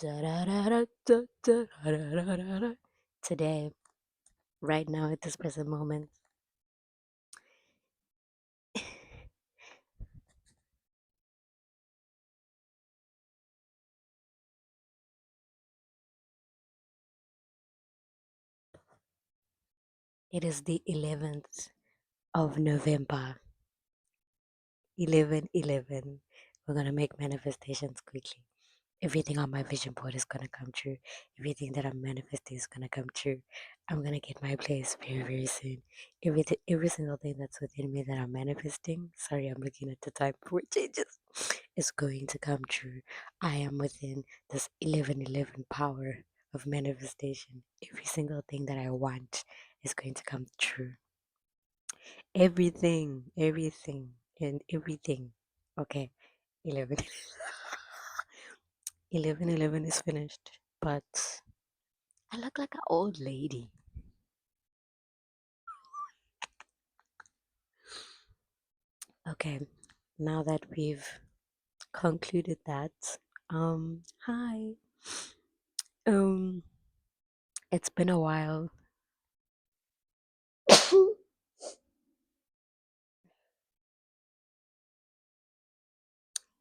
Da-da-da-da-da-da-da-da-da-da. Today, right now, at this present moment, it is the 11th of November, 11/11. We're going to make manifestations quickly. Everything on my vision board is going to come true. Everything that I'm manifesting is going to come true. I'm going to get my place very, very soon. Every single thing that's within me that I'm manifesting, sorry, I'm looking at the time before it changes, is going to come true. I am within this 11/11 power of manifestation. Every single thing that I want is going to come true. Everything, and everything. Okay, 11. 11/11 is finished, but I look like an old lady. Okay, now that we've concluded that, hi. Um, it's been a while.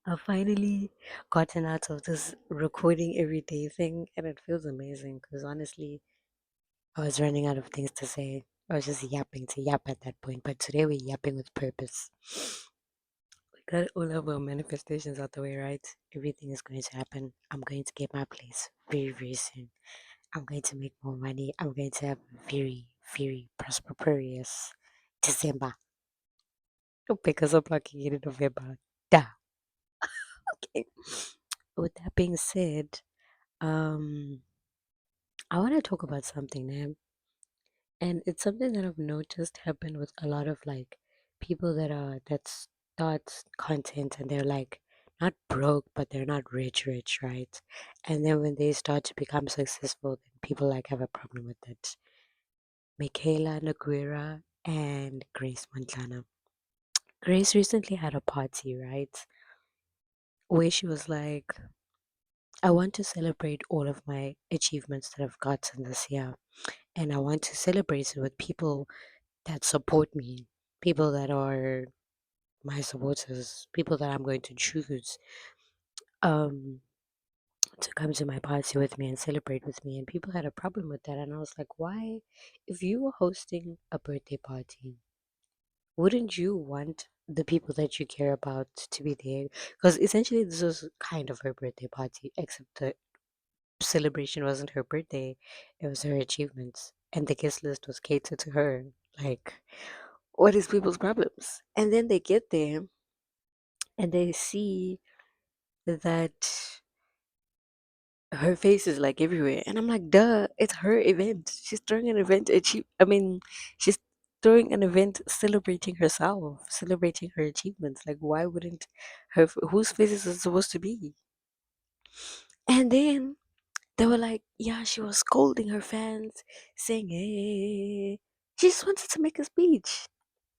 I've finally gotten out of this recording every day thing, and it feels amazing because honestly, I was running out of things to say. I was just yapping to yap at that point, but today we're yapping with purpose. We got all of our manifestations out the way, right? Everything is going to happen. I'm going to get my place very, very soon. I'm going to make more money. I'm going to have a very, very prosperous December. Because I'm plugging in November. Duh. Okay. With that being said, um, I want to talk about something, man. And it's something that I've noticed happen with a lot of like people that start content and they're like not broke, but they're not rich, right? And then when they start to become successful, then people like have a problem with it. Michaela Naguera and Grace Montana. Grace recently had a party, right? Where she was like, I want to celebrate all of my achievements that I've gotten this year. And I want to celebrate it with people that support me, people that are my supporters, people that I'm going to choose um, to come to my party with me and celebrate with me. And people had a problem with that. And I was like, why? If you were hosting a birthday party, wouldn't you want the people that you care about to be there? Because essentially, this was kind of her birthday party, except the celebration wasn't her birthday, it was her achievements. And the guest list was catered to her. Like, what is people's problems? And then they get there and they see that her face is like everywhere. And I'm like, duh, it's her event. She's throwing an event. She's throwing an event celebrating herself, celebrating her achievements. Like, why wouldn't whose face is it supposed to be? And then they were like, yeah, she was scolding her fans, saying, hey. She just wanted to make a speech.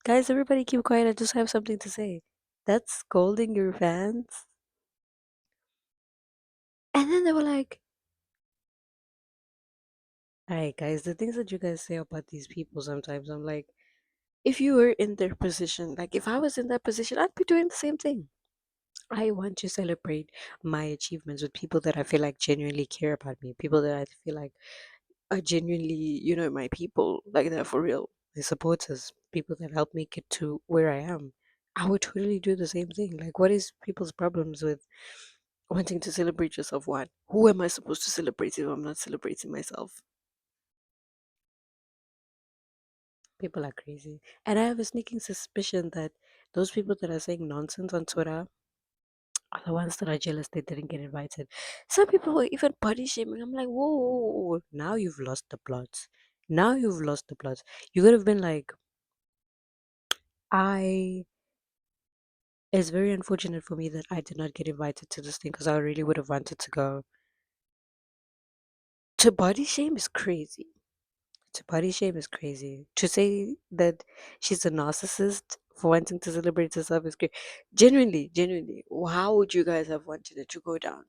Guys, everybody keep quiet. I just have something to say. That's scolding your fans. And then they were like, alright, guys, the things that you guys say about these people sometimes, I'm like, if you were in their position, like if I was in that position, I'd be doing the same thing. I want to celebrate my achievements with people that I feel like genuinely care about me, people that I feel like are genuinely, my people, like that for real, my supporters, people that help me get to where I am. I would totally do the same thing. Like, what is people's problems with wanting to celebrate yourself? What? Who am I supposed to celebrate if I'm not celebrating myself? People are crazy. And I have a sneaking suspicion that those people that are saying nonsense on Twitter are the ones that are jealous they didn't get invited. Some people were even body shaming. I'm like, whoa, whoa, whoa, whoa. Now you've lost the plot. Now you've lost the plot. You could have been like, I. It's very unfortunate for me that I did not get invited to this thing because I really would have wanted to go. To body shame is crazy. To body shame is crazy. To say that she's a narcissist for wanting to celebrate herself is great. Genuinely, how would you guys have wanted it to go down?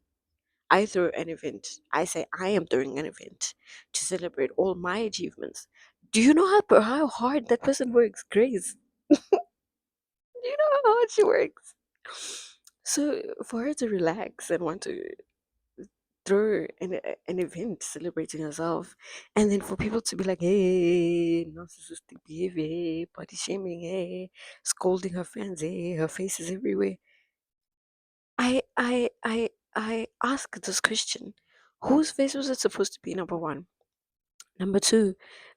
I throw an event. I say I am throwing an event to celebrate all my achievements. Do you know how hard that person works, Grace? Do you know how hard she works? So for her to relax and want to through an event celebrating herself, and then for people to be like, hey, narcissistic behavior, hey, body shaming, hey, scolding her fans, hey, her face is everywhere. I ask this question: whose face was it supposed to be? Number one. Number two,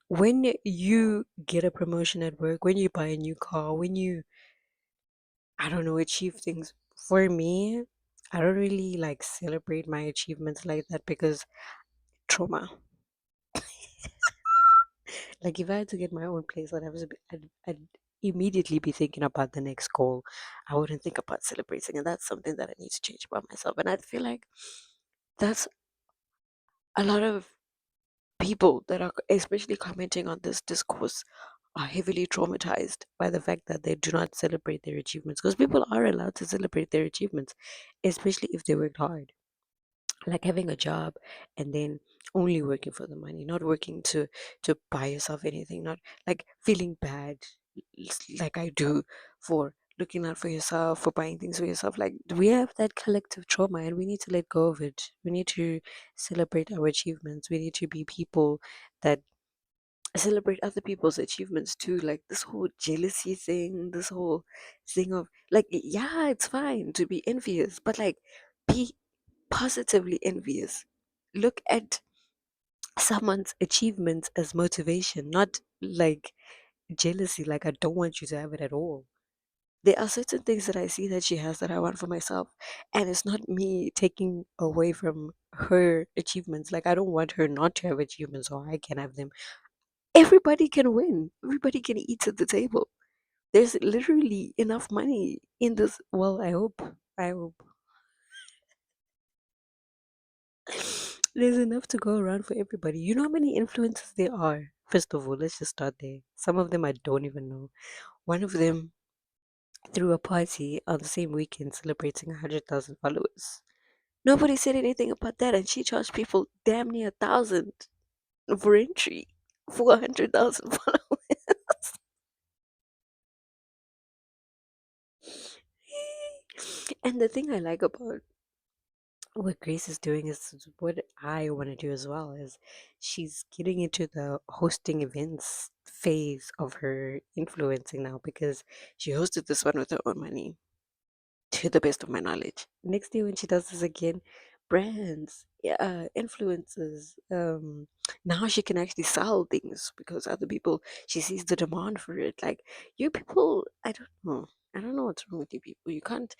when you get a promotion at work, when you buy a new car, when you, I don't know, achieve things. For me, I don't really like celebrate my achievements like that because trauma. Like if I had to get my own place, I'd immediately be thinking about the next goal. I wouldn't think about celebrating, and that's something that I need to change about myself. And I feel like that's a lot of people that are especially commenting on this discourse are heavily traumatized by the fact that they do not celebrate their achievements, because people are allowed to celebrate their achievements, especially if they worked hard, like having a job and then only working for the money, not working to buy yourself anything, not like feeling bad like I do for looking out for yourself, for buying things for yourself. Like we have that collective trauma and we need to let go of it. We need to celebrate our achievements. We need to be people that celebrate other people's achievements too. Like this whole jealousy thing, this whole thing of like, yeah, it's fine to be envious, but like be positively envious. Look at someone's achievements as motivation, not like jealousy, like I don't want you to have it at all. There are certain things that I see that she has that I want for myself, and it's not me taking away from her achievements. Like I don't want her not to have achievements or I can have them. Everybody can win. Everybody can eat at the table. There's literally enough money in this. Well, I hope. I hope. There's enough to go around for everybody. You know how many influencers there are? First of all, let's just start there. Some of them I don't even know. One of them threw a party on the same weekend celebrating 100,000 followers. Nobody said anything about that, and she charged people damn near 1,000 for entry for 100,000 followers. And the thing I like about what Grace is doing is what I want to do as well, is she's getting into the hosting events phase of her influencing now, because she hosted this one with her own money, to the best of my knowledge. Next day when she does this again, brands, yeah, influencers, now she can actually sell things because other people, she sees the demand for it. Like you people, I don't know what's wrong with you people. You can't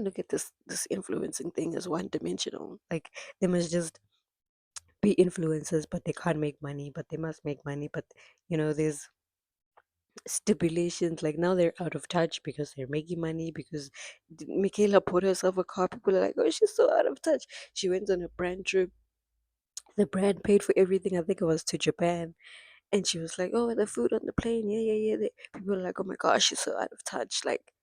look at this influencing thing as one dimensional. Like they must just be influencers, but they can't make money, but they must make money. But there's stipulations. Like now they're out of touch because they're making money, because Michaela bought herself a car. People are like, oh, she's so out of touch. She went on a brand trip. The brand paid for everything. I think it was to Japan. And she was like, oh, the food on the plane. Yeah, yeah, yeah. People are like, oh my gosh, she's so out of touch. Like,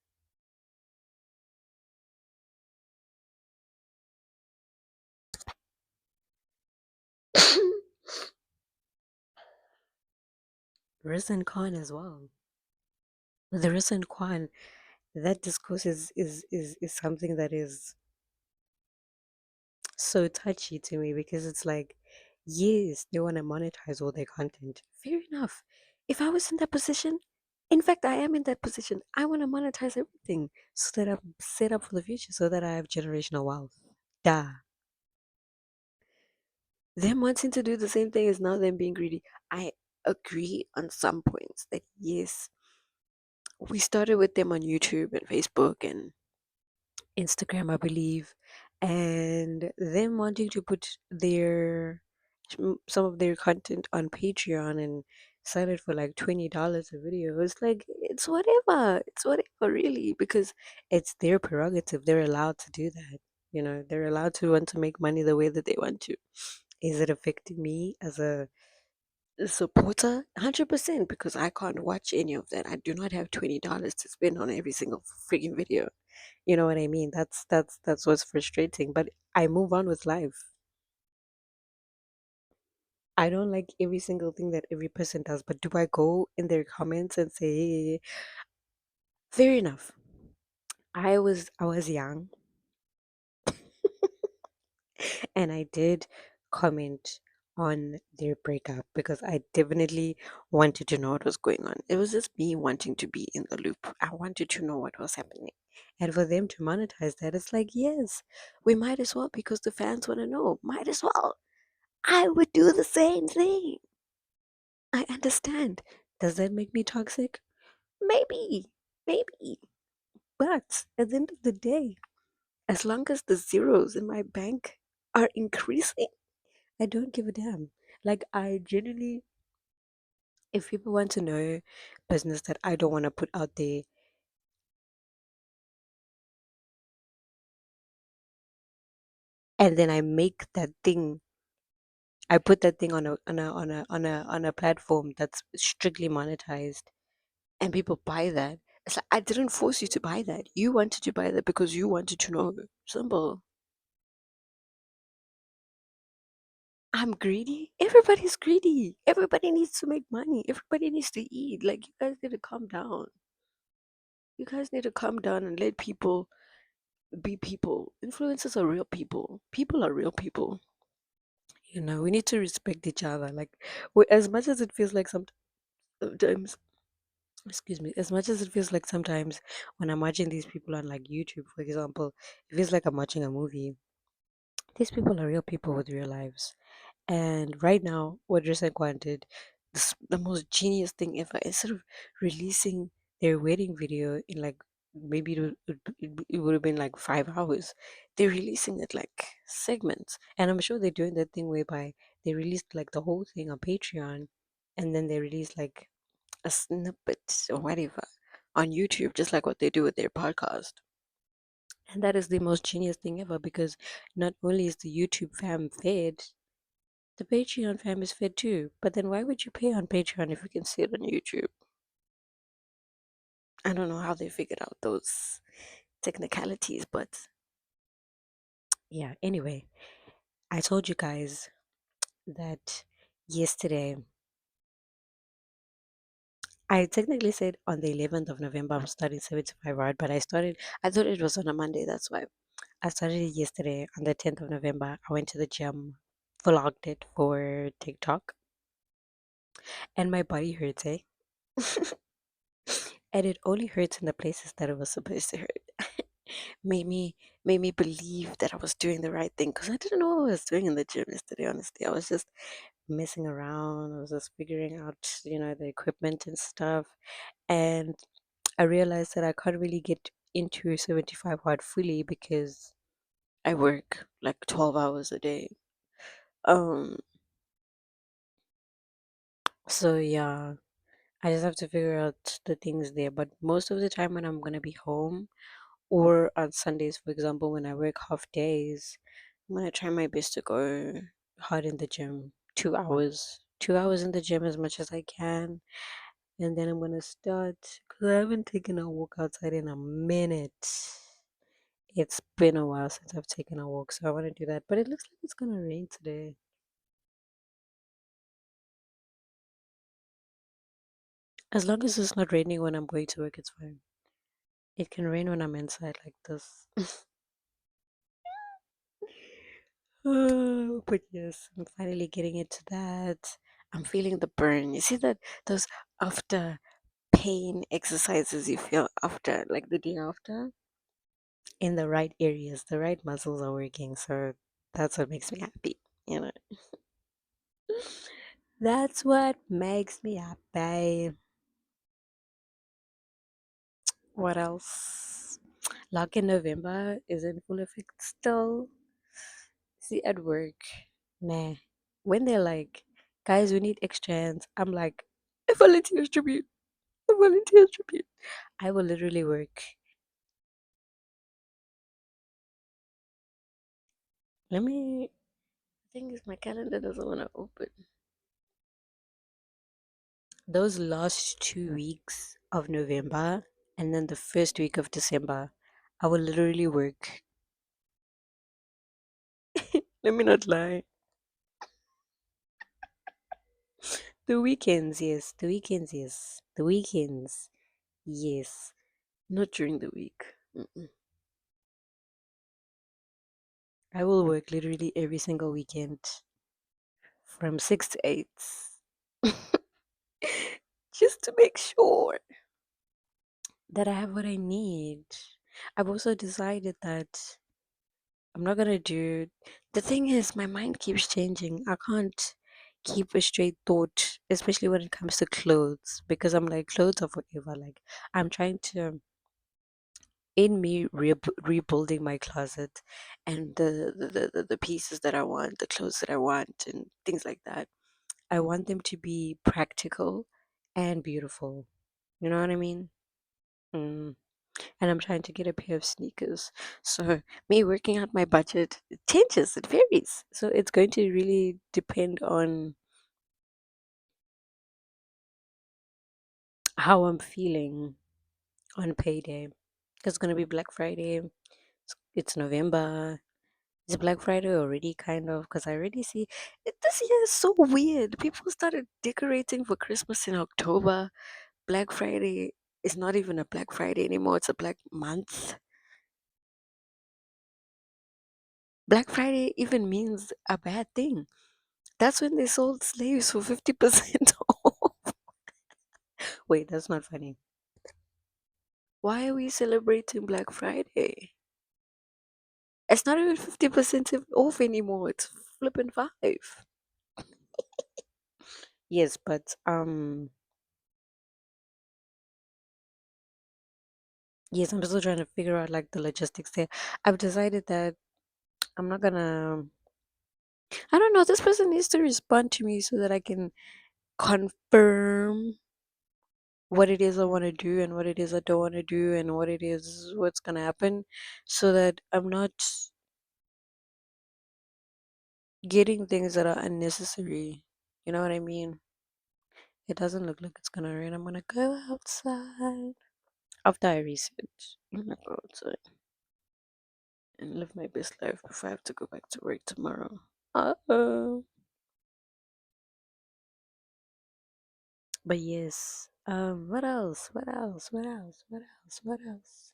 Risen Khan as well. The Risen Khan, that discourse is something that is so touchy to me, because it's like, yes, they want to monetize all their content. Fair enough. If I was in that position, in fact, I am in that position, I want to monetize everything so that I'm set up for the future, so that I have generational wealth. Duh. Them wanting to do the same thing is now them being greedy. I agree on some points that yes, we started with them on YouTube and Facebook and Instagram, I believe, and them wanting to put some of their content on Patreon and sell it for like $20 a video. It's like it's whatever. It's whatever, really, because it's their prerogative. They're allowed to do that. They're allowed to want to make money the way that they want to. Is it affecting me as a supporter? 100%, because I can't watch any of that. I do not have $20 to spend on every single freaking video. You know what I mean? That's what's frustrating. But I move on with life. I don't like every single thing that every person does, but do I go in their comments and say, "Hey, fair enough. I was young and I did comment on their breakup because I definitely wanted to know what was going on. It was just me wanting to be in the loop. I wanted to know what was happening. And for them to monetize that, it's like, yes, we might as well because the fans want to know. Might as well. I would do the same thing. I understand. Does that make me toxic? Maybe. Maybe. But at the end of the day, as long as the zeros in my bank are increasing, I don't give a damn. Like, I genuinely, if people want to know business that I don't want to put out there, and then I make that thing, I put that thing on a platform that's strictly monetized, and people buy that. It's like I didn't force you to buy that. You wanted to buy that because you wanted to know. Simple. I'm greedy. Everybody's greedy. Everybody needs to make money. Everybody needs to eat. Like, you guys need to calm down. You guys need to calm down and let people be people. Influencers are real people. People are real people. We need to respect each other. Like, as much as it feels like sometimes, excuse me, as much as it feels like sometimes when I'm watching these people on like YouTube, for example, it feels like I'm watching a movie. These people are real people with real lives. And right now, what Dressing did, the most genius thing ever, instead of releasing their wedding video in like maybe it would have been like 5 hours, they're releasing it like segments. And I'm sure they're doing that thing whereby they released like the whole thing on Patreon and then they release like a snippet or whatever on YouTube, just like what they do with their podcast. And that is the most genius thing ever because not only is the YouTube fam fed, the Patreon fam is fed too. But then why would you pay on Patreon if you can see it on YouTube? I don't know how they figured out those technicalities, but yeah, anyway, I told you guys that yesterday, I technically said on the 11th of November I'm starting 75 Hard, but I thought it was on a Monday, that's why. I started it yesterday on the 10th of November. I went to the gym, vlogged it for TikTok, and my body hurts, eh? And it only hurts in the places that it was supposed to hurt. made me made me believe that I was doing the right thing because I didn't know what I was doing in the gym yesterday. Honestly, I was just messing around. I was just figuring out, the equipment and stuff, and I realized that I can't really get into 75 watt fully because I work like 12 hours a day. Um, so yeah, I just have to figure out the things there. But most of the time when I'm gonna be home, or on Sundays, for example, when I work half days, I'm gonna try my best to go hard in the gym. 2 hours. 2 hours in the gym as much as I can. And then I'm gonna start because I haven't taken a walk outside in a minute. It's been a while since I've taken a walk, so I want to do that. But it looks like it's gonna rain today. As long as it's not raining when I'm going to work, it's fine. It can rain when I'm inside like this. But yes, I'm finally getting into that. I'm feeling the burn. You see that those after pain exercises you feel after, like the day after, in the right areas, the right muscles are working. So that's what makes me happy. You know, that's what makes me happy. What else? Lock in November is in full effect still. See, at work, nah. When they're like, guys, we need extra hands, I'm like, a volunteer tribute, a volunteer tribute. I will literally work. Let me, the thing is, my calendar doesn't want to open. Those last 2 weeks of November and then the first week of December, I will literally work Let me not lie. The weekends, yes. The weekends, yes. The weekends, yes. Not during the week. Mm-mm. I will work literally every single weekend from 6 to 8 just to make sure that I have what I need. I've also decided that I'm not gonna do. The thing is, my mind keeps changing. I can't keep a straight thought, especially when it comes to clothes, because I'm like, clothes are forever. Like, I'm trying to, in me rebuilding my closet and the pieces that I want, the clothes that I want, and things like that. I want them to be practical and beautiful. You know what I mean? Mm. And I'm trying to get a pair of sneakers. So me working out my budget, it changes, it varies. So it's going to really depend on how I'm feeling on payday. 'Cause it's gonna be Black Friday. It's November. It's Black Friday already, kind of, because I already see this year is so weird. People started decorating for Christmas in October. Black Friday is not even a Black Friday anymore. It's a Black Month. Black Friday even means a bad thing. That's when they sold slaves for 50% off. Wait, that's not funny. Why are we celebrating Black Friday? It's not even 50% off anymore. It's flipping five. Yes, but yes, I'm still trying to figure out like the logistics there. I've decided that I'm not gonna. I don't know. This person needs to respond to me so that I can confirm what it is I want to do and what it is I don't want to do and what it is what's gonna happen, so that I'm not getting things that are unnecessary. You know what I mean? It doesn't look like it's gonna rain. I'm gonna go outside after I research. I'm gonna go outside and live my best life before I have to go back to work tomorrow. Uh-oh. But yes, what else? What else? What else? What else? What else?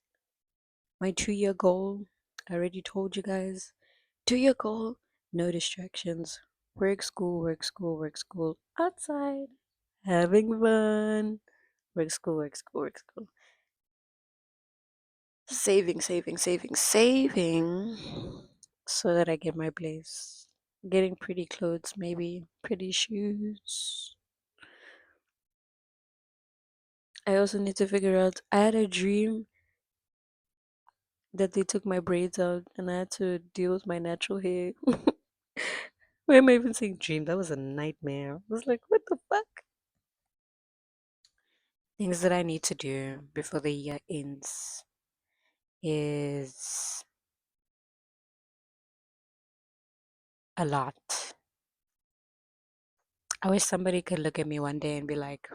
My 2 year goal. I already told you guys. 2 year goal. No distractions. Work, school, work, school, work, school. Outside. Having fun. Work, school, work, school, work, school. Saving, saving, saving, saving. So that I get my place. Getting pretty clothes, maybe. Pretty shoes. I also need to figure out. I had a dream that they took my braids out and I had to deal with my natural hair. Why am I even saying dream? That was a nightmare. I was like, what the fuck? Things that I need to do before the year ends is a lot. I wish somebody could look at me one day and be like,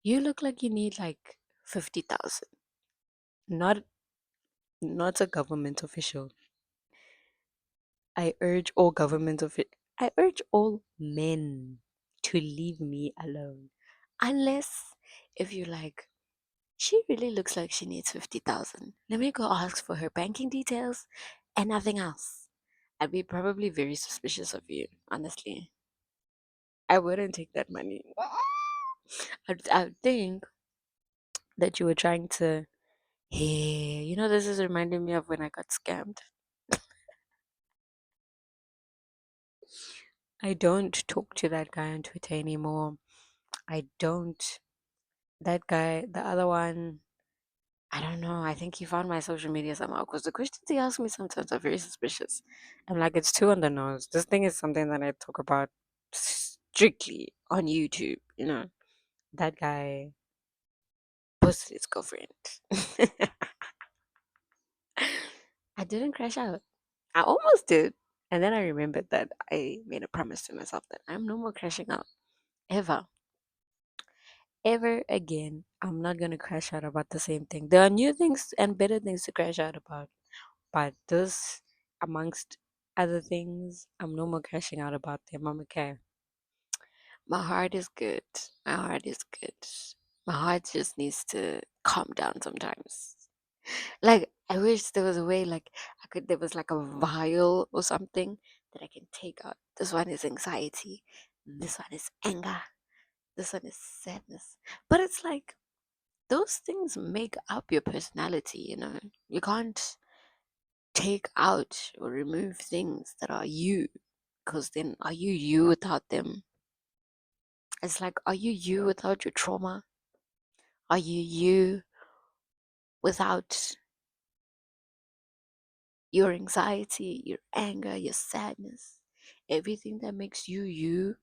you look like you need like 50,000. Not not a government official. I urge all government I urge all men to leave me alone. Unless if you're like, she really looks like she needs 50,000. Let me go ask for her banking details and nothing else. I'd be probably very suspicious of you, honestly. I wouldn't take that money. I'd think that you were trying to, hey, this is reminding me of when I got scammed. I don't talk to that guy on Twitter anymore. I don't. That guy, the other one, I don't know. I think he found my social media somehow because the questions he asks me sometimes are very suspicious. I'm like, it's too on the nose. This thing is something that I talk about strictly on YouTube. That guy posted his girlfriend. I didn't crash out. I almost did. And then I remembered that I made a promise to myself that I'm no more crashing out. Ever. Ever again. I'm not going to crash out about the same thing. There are new things and better things to crash out about. But this amongst other things, I'm no more crashing out about them. I'm okay. My heart is good. My heart is good. My heart just needs to calm down sometimes. Like I wish there was a way like there was like a vial or something that I can take out. This one is anxiety. This one is anger. This one is sadness. But it's like those things make up your personality, you know. You can't take out or remove things that are you, because then are you without them? It's like, are you without your trauma? Are you without your anxiety, your anger, your sadness? Everything that makes you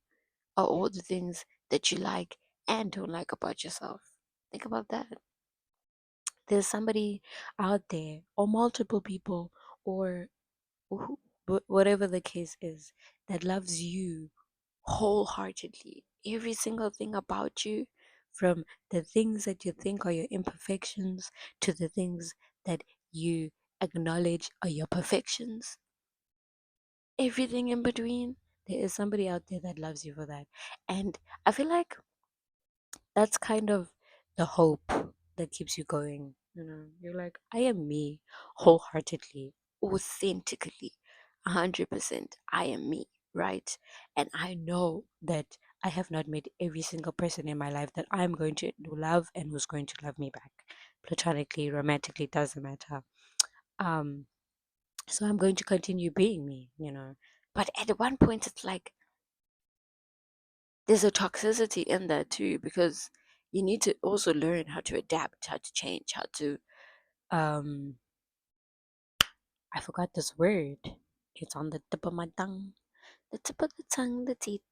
are all the things that you like and don't like about yourself. Think about that. There's somebody out there, or multiple people, or whatever the case is, that loves you wholeheartedly. Every single thing about you, from the things that you think are your imperfections to the things that you acknowledge are your perfections, everything in between, there is somebody out there that loves you for that. And I feel like that's kind of the hope that keeps you going. You know, you're like, I am me wholeheartedly, authentically, 100%. I am me, right? And I know that I have not met every single person in my life that I'm going to love and who's going to love me back. Platonically, romantically, doesn't matter. Um, so I'm going to continue being me, you know. But at one point, it's like, there's a toxicity in that too, because you need to also learn how to adapt, how to change, how to um I forgot this word. It's on the tip of my tongue. The tip of the tongue, the teeth,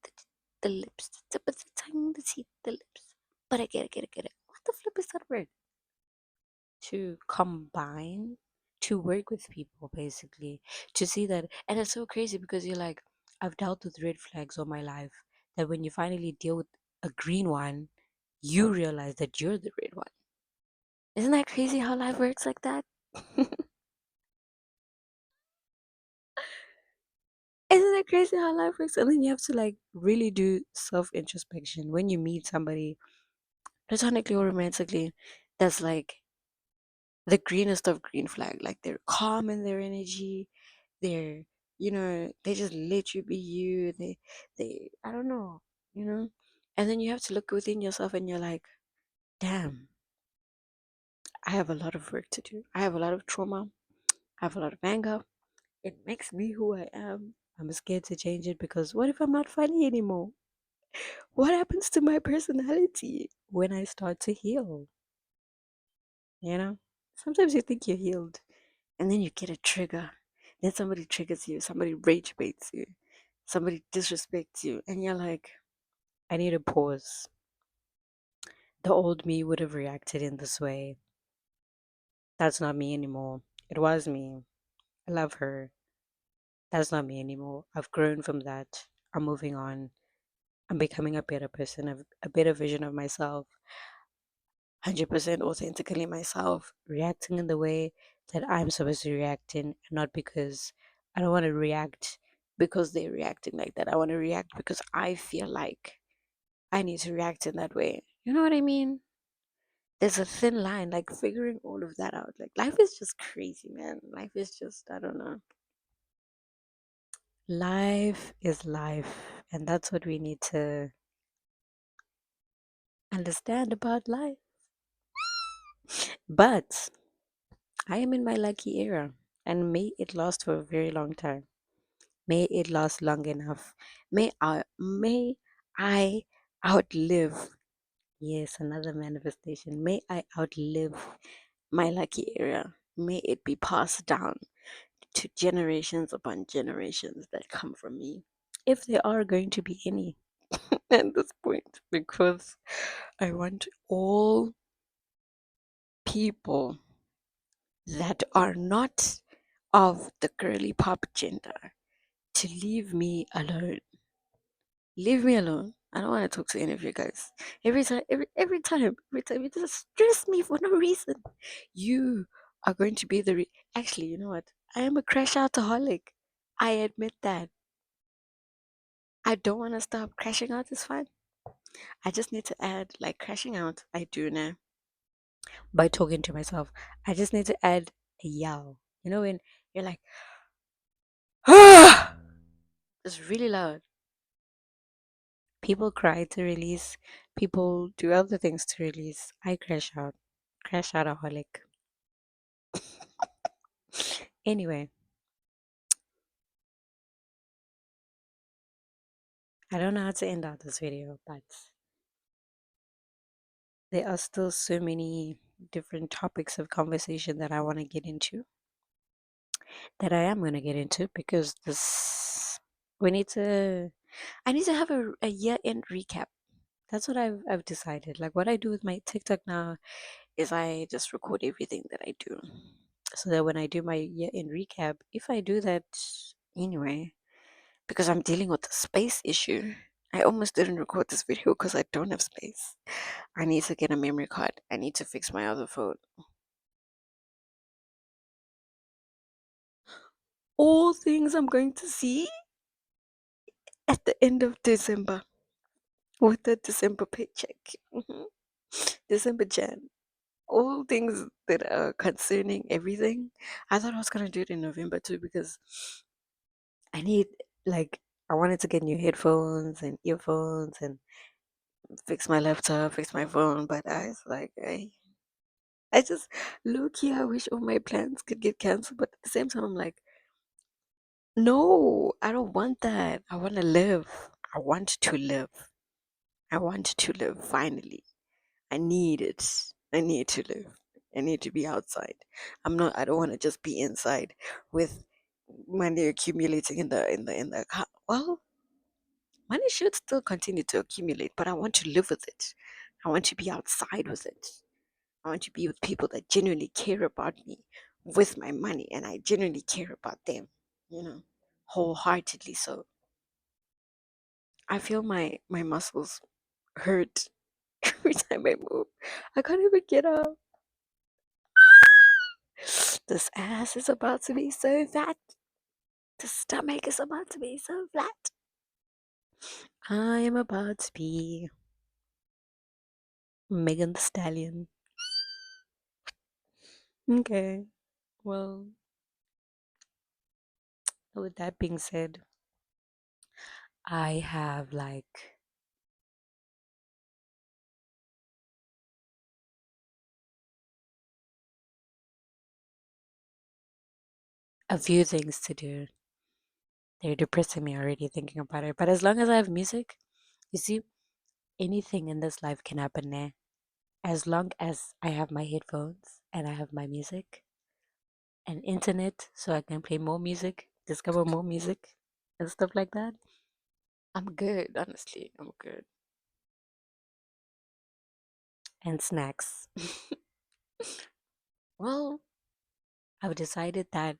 the lips, the tip of the tongue, the teeth, the lips. But I get it. What the flip is that word? To combine, to work with people, basically, to see that. And it's so crazy because you're like, I've dealt with red flags all my life, that when you finally deal with a green one, you realize that you're the red one. Isn't that crazy how life works like that? Isn't that crazy how life works? And then you have to like really do self introspection when you meet somebody, platonically or romantically, that's like the greenest of green flag. Like they're calm in their energy. They're, you know, they just let you be you. I don't know, you know. And then you have to look within yourself, and you're like, damn, I have a lot of work to do. I have a lot of trauma. I have a lot of anger. It makes me who I am. I'm scared to change it because what if I'm not funny anymore? What happens to my personality when I start to heal? You know? Sometimes you think you're healed and then you get a trigger. Then somebody triggers you, somebody rage baits you, somebody disrespects you, and you're like, I need a pause. The old me would have reacted in this way. That's not me anymore. It was me. I love her. That's not me anymore. I've grown from that. I'm moving on. I'm becoming a better person, a better version of myself, 100% authentically myself, reacting in the way that I'm supposed to react in, and not because I don't want to react because they're reacting like that. I want to react because I feel like I need to react in that way. You know what I mean? There's a thin line, like figuring all of that out. Like life is just crazy, man. Life is just, I don't know. Life is life, and that's what we need to understand about life. But I am in my lucky era, and may it last for a very long time. May it last long enough. May I outlive. Yes, another manifestation. May I outlive my lucky era. May it be passed down to generations upon generations that come from me, if there are going to be any at this point, because I want all people that are not of the girly pop gender to leave me alone. Leave me alone. I don't want to talk to any of you guys. Every time you just stress me for no reason. You are going to be actually, you know what? I am a crash outaholic. I admit that. I don't want to stop. Crashing out is fun. I just need to add, like, crashing out, I do now by talking to myself. I just need to add a yell. You know, when you're like, it's really loud. People cry to release, people do other things to release. I crash out. Crash outaholic. Anyway, I don't know how to end out this video, but there are still so many different topics of conversation that I want to get into, that I am going to get into, because we need to, I need to have a year end recap. That's what I've decided. Like, what I do with my TikTok now is I just record everything that I do. So that when I do my year end recap, if I do that anyway, because I'm dealing with the space issue, I almost didn't record this video because I don't have space. I need to get a memory card. I need to fix my other phone. All things I'm going to see at the end of December with the December paycheck. December Jan. All things that are concerning everything. I thought I was gonna do it in November too, because I need, like, I wanted to get new headphones and earphones and fix my laptop, fix my phone, but I was like, I just look here. I wish all my plans could get canceled, but at the same time, I'm like, no, I don't want that. I want to live. I want to live. I want to live finally. I need it. I need to live. I need to be outside. I don't want to just be inside with money accumulating in the account. Well, money should still continue to accumulate, but I want to live with it. I want to be outside with it. I want to be with people that genuinely care about me with my money, and I genuinely care about them, wholeheartedly. So I feel my muscles hurt every time I move. I can't even get up. This ass is about to be so fat. The stomach is about to be so flat. I am about to be Megan the Stallion. Okay. Well, with that being said, I have like a few things to do. They're depressing me already thinking about it. But as long as I have music, you see, anything in this life can happen there. As long as I have my headphones and I have my music and internet so I can play more music, discover more music and stuff like that, I'm good, honestly. I'm good. And snacks. Well, I've decided that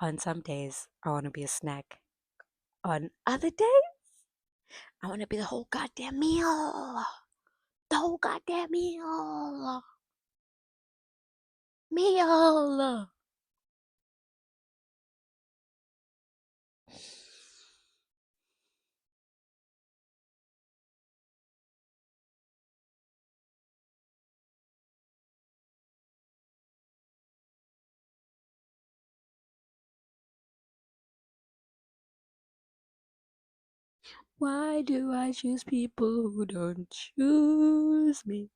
on some days I want to be a snack. On other days, I want to be the whole goddamn meal. The whole goddamn meal. Meal. Why do I choose people who don't choose me?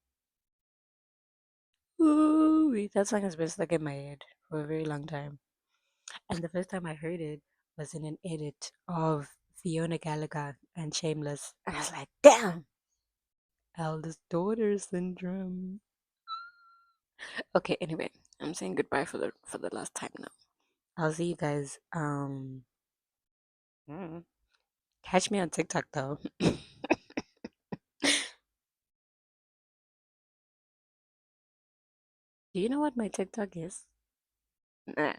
Ooh, that song has been stuck in my head for a very long time. And the first time I heard it was in an edit of Fiona Gallagher and Shameless. And I was like, damn, eldest daughter syndrome. Okay, anyway, I'm saying goodbye for the last time now. I'll see you guys. Mm, catch me on TikTok though. Do you know what my TikTok is? Nah.